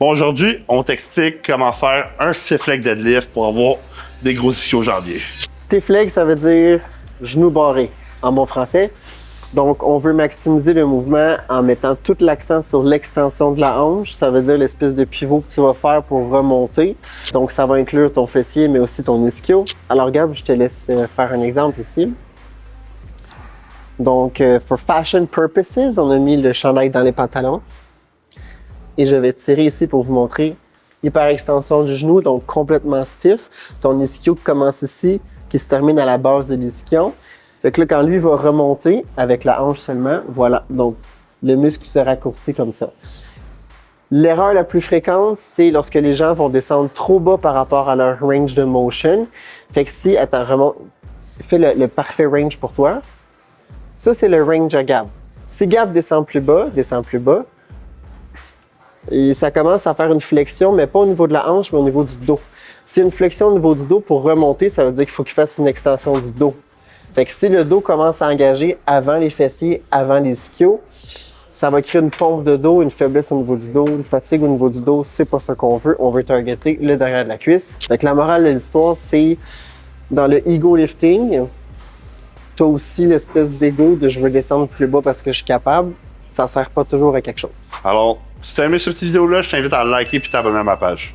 Bon, aujourd'hui, on t'explique comment faire un stiff leg deadlift pour avoir des gros ischio-jambiers. Stiff leg, ça veut dire genou barré en bon français. Donc, on veut maximiser le mouvement en mettant tout l'accent sur l'extension de la hanche. Ça veut dire l'espèce de pivot que tu vas faire pour remonter. Donc, ça va inclure ton fessier, mais aussi ton ischio. Alors, Gab, je te laisse faire un exemple ici. Donc, for fashion purposes, on a mis le chandail dans les pantalons. Et je vais tirer ici pour vous montrer hyper extension du genou, donc complètement stiff. Ton ischio commence ici, qui se termine à la base de l'ischion. Fait que là, quand lui va remonter avec la hanche seulement, voilà. Donc, le muscle se raccourcit comme ça. L'erreur la plus fréquente, c'est lorsque les gens vont descendre trop bas par rapport à leur range de motion. Fait que si, attends, remonte, fais le parfait range pour toi. Ça, c'est le range à Gab. Si Gab descend plus bas, et ça commence à faire une flexion, mais pas au niveau de la hanche, mais au niveau du dos. Si une flexion au niveau du dos, pour remonter, ça veut dire qu'il faut qu'il fasse une extension du dos. Fait que si le dos commence à engager avant les fessiers, avant les ischios, ça va créer une pompe de dos, une faiblesse au niveau du dos, une fatigue au niveau du dos. C'est pas ça qu'on veut. On veut targeter le derrière de la cuisse. Fait que la morale de l'histoire, c'est dans le ego lifting, t'as aussi l'espèce d'ego de je veux descendre plus bas parce que je suis capable. Ça sert pas toujours à quelque chose. Alors, si tu as aimé cette petite vidéo-là, je t'invite à liker et t'abonner à ma page.